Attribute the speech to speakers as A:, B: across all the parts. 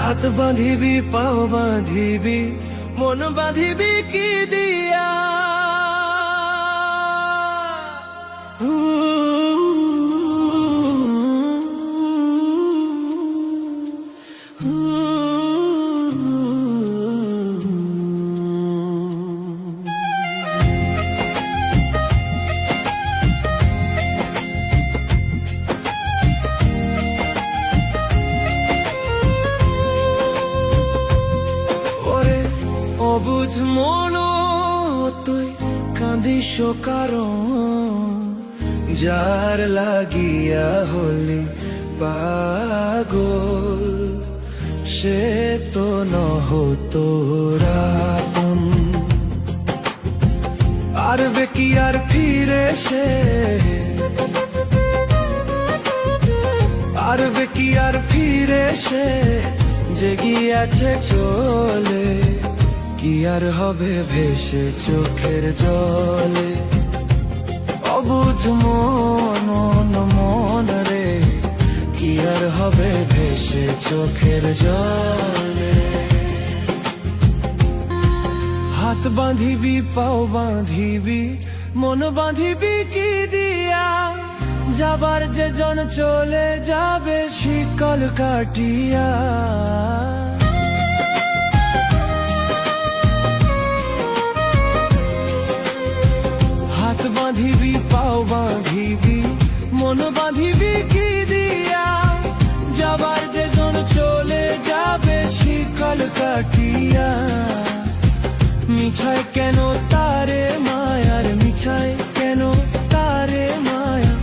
A: হাত বাঁধিবি পাও বাঁধিবি মন বাঁধিবি কি দিয়া অবুঝ মন তুই কাঁদিস কারণ যার লাগিয়া হলি পাগল সে তো নহ তোরা আরবে কি আর ফিরে সে আরবে কি আর ফিরে সে যে গিয়াছে চলে কি আর হবে ভেসে চোখের জলে অবুঝ মন মন রে কি আর হবে ভেসে চোখের জলে হাত বাঁধিবি পাও বাঁধিবি মন বাঁধিবি কি দিয়া যাবার যে জন চলে যাবে শিকল কাটিয়া হাত বাঁধিবি পাও বাঁধিবি মন বাঁধিবি কি দিয়া যাবার যে জন চলে যাবে শিকল কাটিয়া মিছায় কেন তারে মায়ার মিছায় কেন তারে মায়া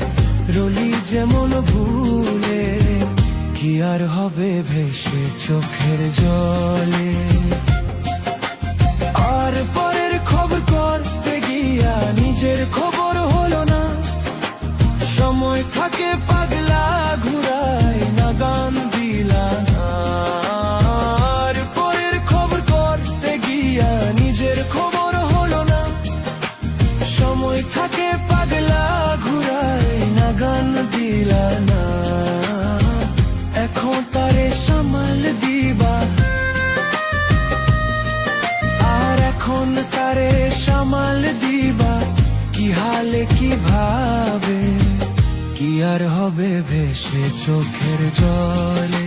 A: রলি যেমন ভুলে কি আর হবে ভেসে চোখের জলে আর পরের খবর করতে গিয়া নিজের খবর হলো না সময় থাকে পাগলা ঘুরাই না গান দিলা না আর পরের খবর করতে গিয়া নিজের খবর হলো না সময় থাকে পাগলা ঘুরাই না গান দিলা না এখন তারে সামাল দিবা আর এখন তারে সামাল দিবা কি হালে কি ভাবে কি আর হবে ভেসে চোখের জলে।